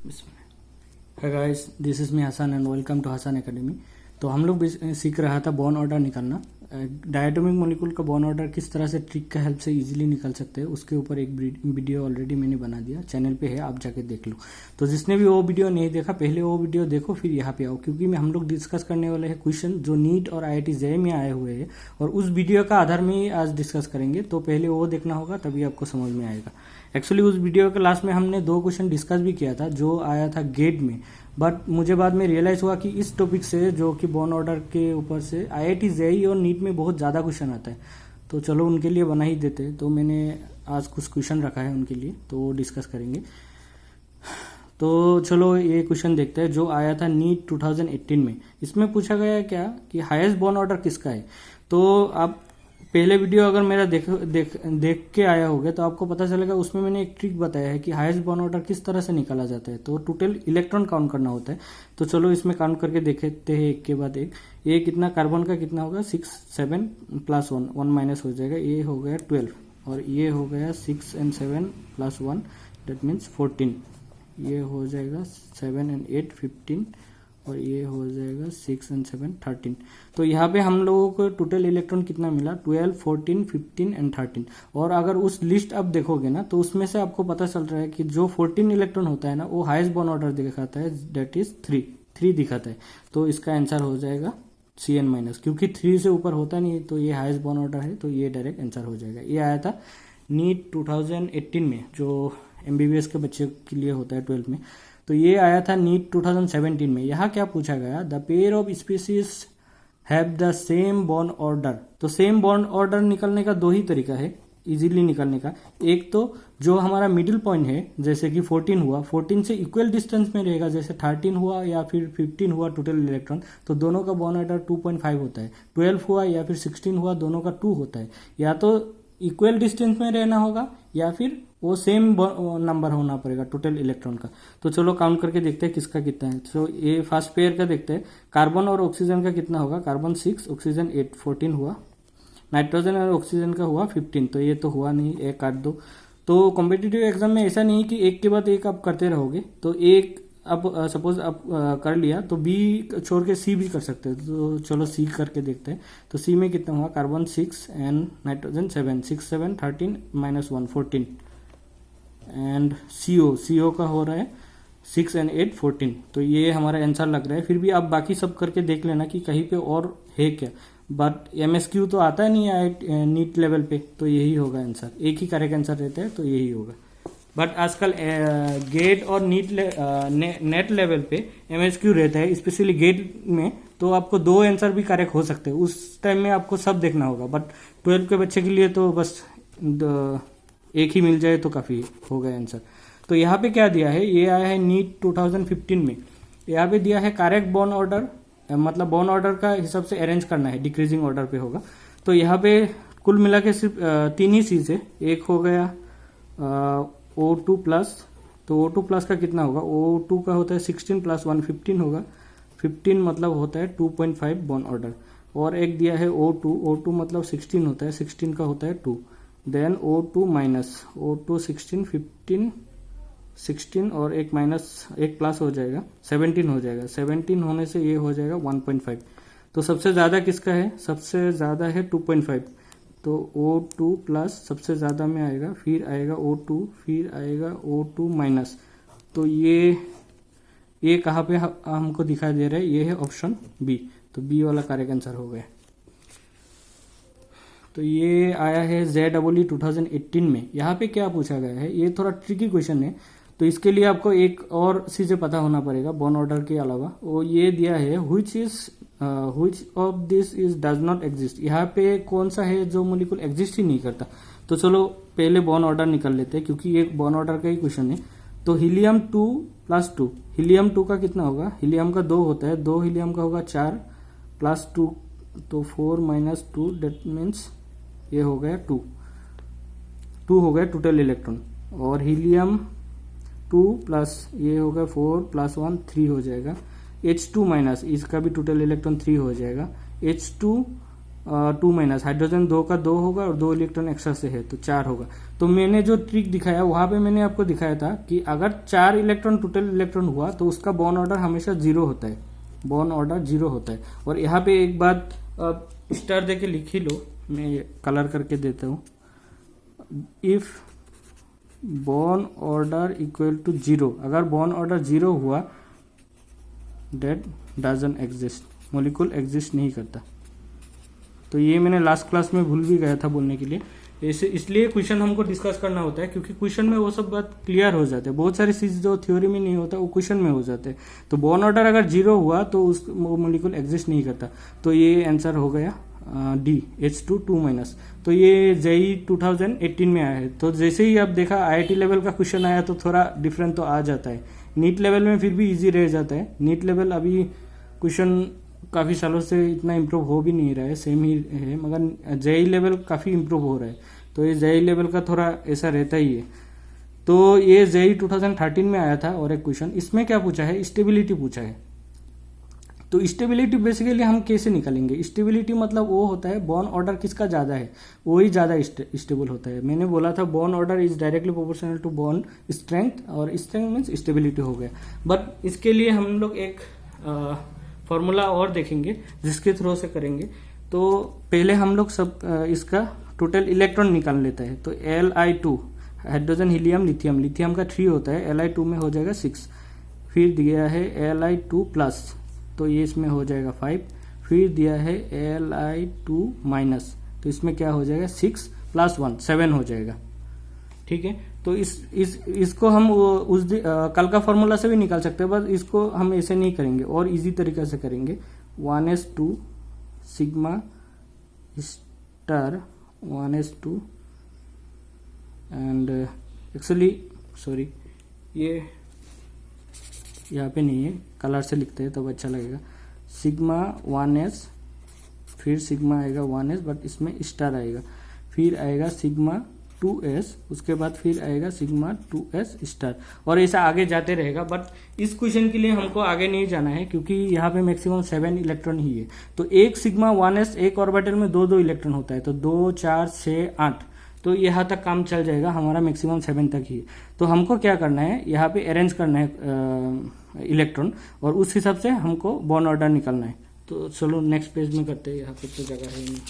Hi guys, this is me Hasan and welcome to Hasan academy. तो हम लोग सीख रहा था बॉन्ड ऑर्डर निकालना। डायटोमिक मॉलिक्यूल का बॉन्ड ऑर्डर किस तरह से ट्रिक का हेल्प से इजीली निकल सकते हैं, उसके ऊपर एक वीडियो ऑलरेडी मैंने बना दिया, चैनल पे है, आप जाके देख लो। तो जिसने भी वो वीडियो नहीं देखा, पहले वो वीडियो देखो फिर यहाँ पे आओ, क्योंकि हम लोग डिस्कस करने वाले हैं क्वेश्चन जो नीट और IIT JEE में आए हुए हैं, और उस वीडियो का आधार में ही आज डिस्कस करेंगे। तो पहले वो देखना होगा, तभी आपको समझ में आएगा। एक्चुअली उस वीडियो के लास्ट में हमने 2 क्वेश्चन डिस्कस भी किया था जो आया था गेट में, बट मुझे बाद में रियलाइज हुआ कि इस टॉपिक से, जो कि बॉन्ड ऑर्डर के ऊपर से, IIT JEE और नीट में बहुत ज़्यादा क्वेश्चन आता है, तो चलो उनके लिए बना ही देते। तो मैंने आज कुछ क्वेश्चन रखा है उनके लिए, तो वो डिस्कस करेंगे। तो चलो ये क्वेश्चन देखते हैं जो आया था नीट 2018 में। इसमें पूछा गया है क्या कि हाईएस्ट बॉन्ड ऑर्डर किसका है। तो आप पहले वीडियो अगर मेरा देख के आया होगा तो आपको पता चलेगा, उसमें मैंने एक ट्रिक बताया है कि हाईएस्ट बॉन्ड ऑर्डर किस तरह से निकाला जाता है। तो टोटल इलेक्ट्रॉन काउंट करना होता है। तो चलो इसमें काउंट करके देखते हैं एक के बाद एक। ये कितना, कार्बन का कितना होगा, 6 7 प्लस 1 1 माइनस हो जाएगा, ये हो गया 12, और ये हो गया 6 and 7 प्लस 1, दैट मीन्स 14। ये हो जाएगा 7 and 8 15, और ये हो जाएगा 6 and 7 13। तो यहाँ पे हम लोगों को टोटल इलेक्ट्रॉन कितना मिला, 12 14 15 and 13। और अगर उस लिस्ट आप देखोगे ना, तो उसमें से आपको पता चल रहा है कि जो 14 इलेक्ट्रॉन होता है ना, वो हाईएस्ट बॉन्ड ऑर्डर दिखाता है, दैट इज 3 दिखाता है। तो इसका आंसर हो जाएगा Cn माइनस, क्योंकि 3 से ऊपर होता नहीं, तो ये हाईएस्ट बॉन्ड ऑर्डर है, तो ये डायरेक्ट आंसर हो जाएगा। ये आया था नीट 2018 में, जो MBBS के बच्चे के लिए होता है 12th में। तो ये आया था नीट 2017 में। यहाँ क्या पूछा गया, the pair of species have the same bond order. तो सेम बॉन्ड ऑर्डर निकलने का 2 ही तरीका है इजीली निकलने का। एक तो जो हमारा मिडिल पॉइंट है, जैसे कि 14 हुआ, 14 से इक्वल डिस्टेंस में रहेगा, जैसे 13 हुआ या फिर 15 हुआ टोटल इलेक्ट्रॉन, तो दोनों का बॉन्ड ऑर्डर 2.5 होता है। 12 हुआ या फिर 16 हुआ, दोनों का 2 होता है। या तो इक्वल डिस्टेंस में रहना होगा या फिर वो सेम नंबर होना पड़ेगा टोटल इलेक्ट्रॉन का। तो चलो काउंट करके देखते हैं किसका कितना है। तो ये फर्स्ट पेयर का देखते हैं, कार्बन और ऑक्सीजन का कितना होगा। कार्बन 6, ऑक्सीजन 8, 14 हुआ। नाइट्रोजन और ऑक्सीजन का हुआ 15, तो ये तो हुआ नहीं, एक काट दो। तो कॉम्पिटिटिव एग्जाम में ऐसा नहीं कि एक के बाद एक आप करते रहोगे। तो एक अब सपोज आप कर लिया, तो B छोड़ के C भी कर सकते हैं। तो चलो C करके देखते हैं। तो C में कितना हुआ, carbon 6 and nitrogen 7, 6 7 13 minus 1 14, and CO का हो रहा है 6 and 8 14। तो ये हमारा आंसर लग रहा है। फिर भी आप बाकी सब करके देख लेना कि कहीं पे और है क्या, बट MSQ तो आता नहीं है नीट लेवल पे, तो यही होगा आंसर। एक ही करेक्ट आंसर रहता है, तो यही होगा। बट आजकल गेट और नेट लेवल पे MSQ रहता है, स्पेशली गेट में, तो आपको 2 आंसर भी करेक्ट हो सकते हैं। उस टाइम में आपको सब देखना होगा, बट 12 के बच्चे के लिए तो बस एक ही मिल जाए तो काफ़ी हो गया आंसर। तो यहाँ पे क्या दिया है, ये आया है नीट 2015 में। यहाँ पे दिया है करेक्ट बॉन्ड ऑर्डर, मतलब बॉन्ड ऑर्डर का हिसाब से अरेंज करना है, डिक्रीजिंग ऑर्डर पे होगा। तो यहाँ पे कुल मिला के सिर्फ 3 ही चीज़ है। एक हो गया O2 प्लस, तो O2 प्लस का कितना होगा, O2 का होता है 16 प्लस 1 15 होगा। 15 मतलब होता है 2.5 बॉन्ड ऑर्डर। और एक दिया है O2 मतलब 16 होता है, 16 का होता है 2। देन O2 माइनस, O2 16 15 16, और एक माइनस एक प्लस हो जाएगा, 17 हो जाएगा। 17 होने से ये हो जाएगा 1.5। तो सबसे ज़्यादा किसका है, सबसे ज़्यादा है 2.5। तो O2 प्लस सबसे ज़्यादा में आएगा, फिर आएगा O2, फिर आएगा O2 माइनस। तो ये कहाँ पे हमको दिखाई दे रहा है, ये है ऑप्शन B। तो B वाला करेक्ट आंसर हो गया। तो ये आया है JEE 2018 में। यहाँ पे क्या पूछा गया है, ये थोड़ा ट्रिकी क्वेश्चन है, तो इसके लिए आपको एक और चीज़ें पता होना पड़ेगा बॉन्ड ऑर्डर के अलावा। वो ये दिया है which of this is does not exist. यहाँ पे कौन सा है जो मॉलिक्यूल एग्जिस्ट ही नहीं करता। तो चलो पहले बॉन्ड ऑर्डर निकल लेते हैं, क्योंकि ये बॉन्ड ऑर्डर का ही क्वेश्चन है। तो हीलियम 2 प्लस 2, हीलियम 2 का कितना होगा, हीलियम का 2 होता है, 2 हीलियम का होगा 4 प्लस 2, तो 4 माइनस 2, डेट मीन्स ये हो गया 2 हो गया टोटल इलेक्ट्रॉन। और हीलियम 2 प्लस ये हो गया 4 प्लस 1 3 हो जाएगा। H2 माइनस, इसका भी टोटल इलेक्ट्रॉन 3 हो जाएगा। H2 2 माइनस, हाइड्रोजन 2 का 2 होगा और 2 इलेक्ट्रॉन एक्स्ट्रा से है तो 4 होगा। तो मैंने जो ट्रिक दिखाया वहां पे मैंने आपको दिखाया था कि अगर 4 इलेक्ट्रॉन टोटल इलेक्ट्रॉन हुआ तो उसका बॉन्ड ऑर्डर हमेशा 0 होता है, बॉन्ड ऑर्डर 0 होता है। और यहाँ पे एक बात स्टार देके लिख ही लो, मैं कलर करके देता हूँ। If bond order equal to 0, अगर बॉन्ड ऑर्डर 0 हुआ that doesn't exist, molecule exist नहीं करता। तो ये मैंने लास्ट क्लास में भूल भी गया था बोलने के लिए, इसलिए क्वेश्चन हमको डिस्कस करना होता है, क्योंकि क्वेश्चन में वो सब बात क्लियर हो जाते हैं। बहुत सारी चीज जो थ्योरी में नहीं होता वो क्वेश्चन में हो जाते हैं। तो बॉन्ड ऑर्डर अगर 0 हुआ तो उस मॉलिक्यूल एग्जिस्ट नहीं करता। तो ये आंसर हो गया डी, H2 2 माइनस। तो ये जेई 2018 में आया है। तो जैसे ही आप देखा IIT लेवल का क्वेश्चन आया तो थोड़ा डिफरेंट तो आ जाता है। नीट लेवल में फिर भी इजी रह जाता है। नीट लेवल अभी क्वेश्चन काफ़ी सालों से इतना इम्प्रूव हो भी नहीं रहा है, सेम ही है, मगर जेई लेवल काफ़ी इम्प्रूव हो रहा है। तो ये जेई लेवल का थोड़ा ऐसा रहता ही है। तो ये जेई 2013 में आया था और एक क्वेश्चन, इसमें क्या पूछा है, स्टेबिलिटी पूछा है। तो स्टेबिलिटी बेसिकली हम कैसे निकालेंगे? स्टेबिलिटी मतलब वो होता है बॉन्ड ऑर्डर किसका ज़्यादा है वही ज़्यादा स्टेबल होता है। मैंने बोला था bond order is directly proportional to bond strength, और स्ट्रेंथ मीन्स स्टेबिलिटी हो गया। बट इसके लिए हम लोग एक फॉर्मूला और देखेंगे जिसके थ्रू से करेंगे। तो पहले हम लोग सब इसका टोटल इलेक्ट्रॉन निकाल लेते हैं। तो Li2 hydrogen helium lithium, lithium का 3 होता है, Li2 में हो जाएगा 6। फिर दिया है Li2 प्लस, तो ये इसमें हो जाएगा 5। फिर दिया है Li2 माइनस, तो इसमें क्या हो जाएगा 6 + 1 7 हो जाएगा। ठीक है, तो इसको हम कल का फॉर्मूला से भी निकाल सकते हैं, बस इसको हम ऐसे नहीं करेंगे और इजी तरीके से करेंगे। 1s2 sigma star 1s2 and actually sorry ये यहाँ पे नहीं है, कलर से लिखते हैं तब अच्छा लगेगा। सिग्मा 1s, फिर सिग्मा आएगा 1s बट इसमें स्टार आएगा, फिर आएगा सिग्मा 2s, उसके बाद फिर आएगा सिग्मा 2s स्टार, और ऐसा आगे जाते रहेगा। बट इस क्वेश्चन के लिए हमको आगे नहीं जाना है क्योंकि यहाँ पे मैक्सिमम 7 इलेक्ट्रॉन ही है। तो एक सिग्मा 1s एक ऑर्बिटल में 2 इलेक्ट्रॉन होता है, तो 2 4 6 8, तो यहाँ तक काम चल जाएगा, हमारा मैक्सिमम 7 तक ही है। तो हमको क्या करना है, यहाँ पे अरेंज करना है इलेक्ट्रॉन, और उस हिसाब से हमको बॉन्ड ऑर्डर निकालना है। तो चलो नेक्स्ट पेज में करते हैं, यहाँ पे तो जगह है नहीं।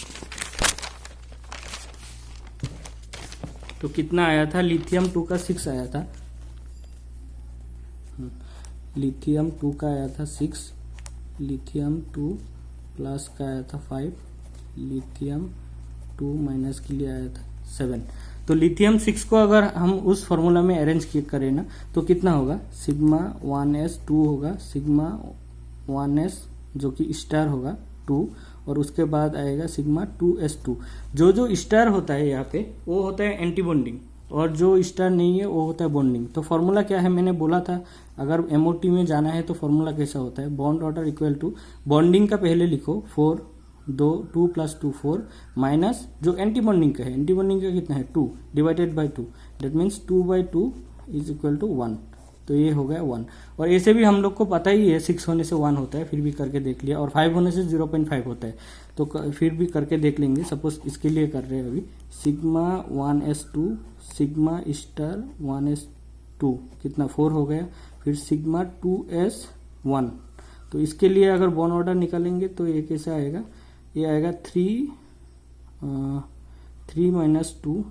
तो कितना आया था, लिथियम 2 का 6 आया था, लिथियम 2 का आया था 6, लिथियम 2 प्लस का आया था 5, लिथियम 2 माइनस के लिए आया था 7। तो लिथियम 6 को अगर हम उस फॉर्मूला में अरेंज करें ना तो कितना होगा, सिग्मा 1s2 होगा, सिग्मा 1s जो कि स्टार होगा 2, और उसके बाद आएगा सिग्मा 2s2। जो स्टार होता है यहाँ पे वो होता है एंटी बॉन्डिंग, और जो स्टार नहीं है वो होता है बॉन्डिंग। तो फॉर्मूला क्या है, मैंने बोला था अगर MOT में जाना है तो फॉर्मूला कैसा होता है, bond order equal to bonding का पहले लिखो 4, 2 + 2 4, माइनस जो एंटी बॉन्डिंग का है, एंटी बॉन्डिंग का कितना है 2 divided by 2, that means 2/2 is equal to 1। तो ये हो गया 1। और ऐसे भी हम लोग को पता ही है 6 होने से 1 होता है, फिर भी करके देख लिया, और 5 होने से 0.5 होता है, तो फिर भी करके देख लेंगे। सपोज इसके लिए कर रहे हैं अभी, sigma 1s2 sigma star 1s2 कितना 4 हो गया, फिर सिग्मा 2s1। तो इसके लिए अगर बॉन्ड ऑर्डर निकालेंगे तो ये कैसे आएगा, ये आएगा 3 - 2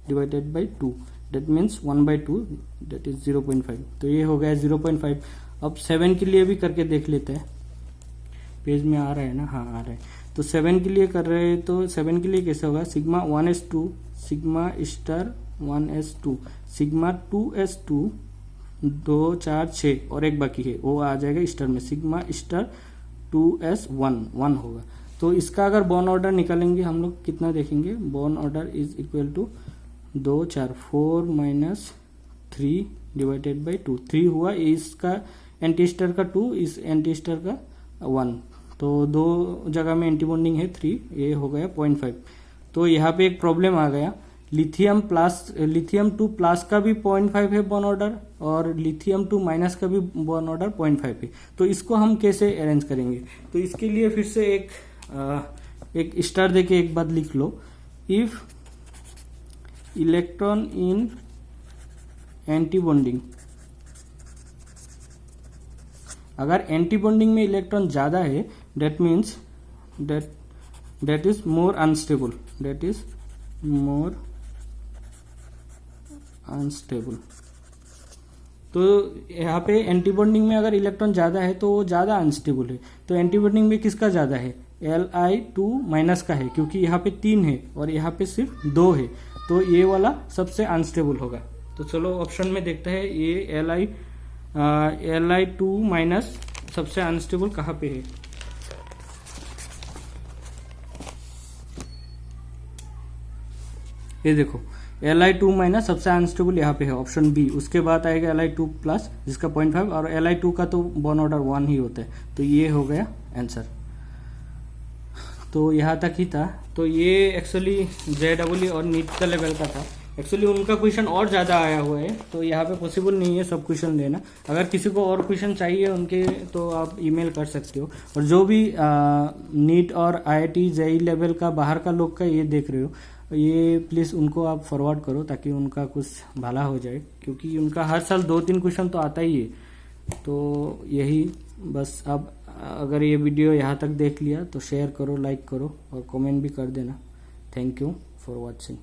divided by 2, that means 1/2, that is 0.5। तो ये हो गया 0.5। अब 7 के लिए भी करके देख लेते हैं, पेज में आ रहा है ना, हाँ आ रहा है। तो 7 के लिए कर रहे हैं, तो 7 के लिए कैसे होगा, sigma 1s2 sigma star 1s2 sigma 2s2 2 4 6 और एक बाकी है वो आ जाएगा स्टार में, सिग्मा स्टार 2s1 1 होगा। तो इसका अगर बॉन्ड ऑर्डर निकालेंगे हम लोग कितना देखेंगे, bond order is equal to 2 4 4 - 3 divided by 2, 3 हुआ, इसका एंटी स्टार का 2, इस एंटी स्टार का 1, तो 2 जगह में एंटी बॉन्डिंग है 3, ये हो गया 0.5। तो यहाँ पे एक प्रॉब्लम आ गया, लिथियम 2 प्लस का भी 0.5 है बॉन्ड ऑर्डर, और लिथियम 2 माइनस का भी बॉन्ड ऑर्डर 0.5 है। तो इसको हम कैसे अरेंज करेंगे, तो इसके लिए फिर से एक एक स्टार देके एक बात लिख लो, if electron in anti bonding, अगर एंटी बॉन्डिंग में इलेक्ट्रॉन ज्यादा है that means that is more unstable, that is more unstable. तो यहाँ पे एंटी बॉन्डिंग में अगर इलेक्ट्रॉन ज्यादा है तो वो ज्यादा अनस्टेबल है। तो एंटी बॉन्डिंग में किसका ज्यादा है, Li2- का है, क्योंकि यहाँ पे 3 है और यहाँ पे सिर्फ 2 है, तो ये वाला सबसे अनस्टेबल होगा। तो चलो ऑप्शन में देखते हैं ये Li2- सबसे अनस्टेबल कहाँ पे है। ये देखो Li2- सबसे अनस्टेबल यहाँ पे है, ऑप्शन बी। उसके बाद आएगा Li2+ जिसका 0.5, और Li2 का तो बॉन्ड ऑर्डर 1 ही होता है। तो ये हो गया आंसर। तो यहाँ तक ही था। तो ये एक्चुअली JEE और नीट का लेवल का था। एक्चुअली उनका क्वेश्चन और ज़्यादा आया हुआ है, तो यहाँ पे पॉसिबल नहीं है सब क्वेश्चन लेना। अगर किसी को और क्वेश्चन चाहिए उनके, तो आप ईमेल कर सकते हो। और जो भी नीट और IIT JEE लेवल का बाहर का लोग का ये देख रहे हो, ये प्लीज़ उनको आप फॉरवर्ड करो ताकि उनका कुछ भला हो जाए, क्योंकि उनका हर साल 2-3 क्वेश्चन तो आता ही है। तो यही बस। अब अगर ये वीडियो यहाँ तक देख लिया तो शेयर करो, लाइक करो और कमेंट भी कर देना। Thank you for watching.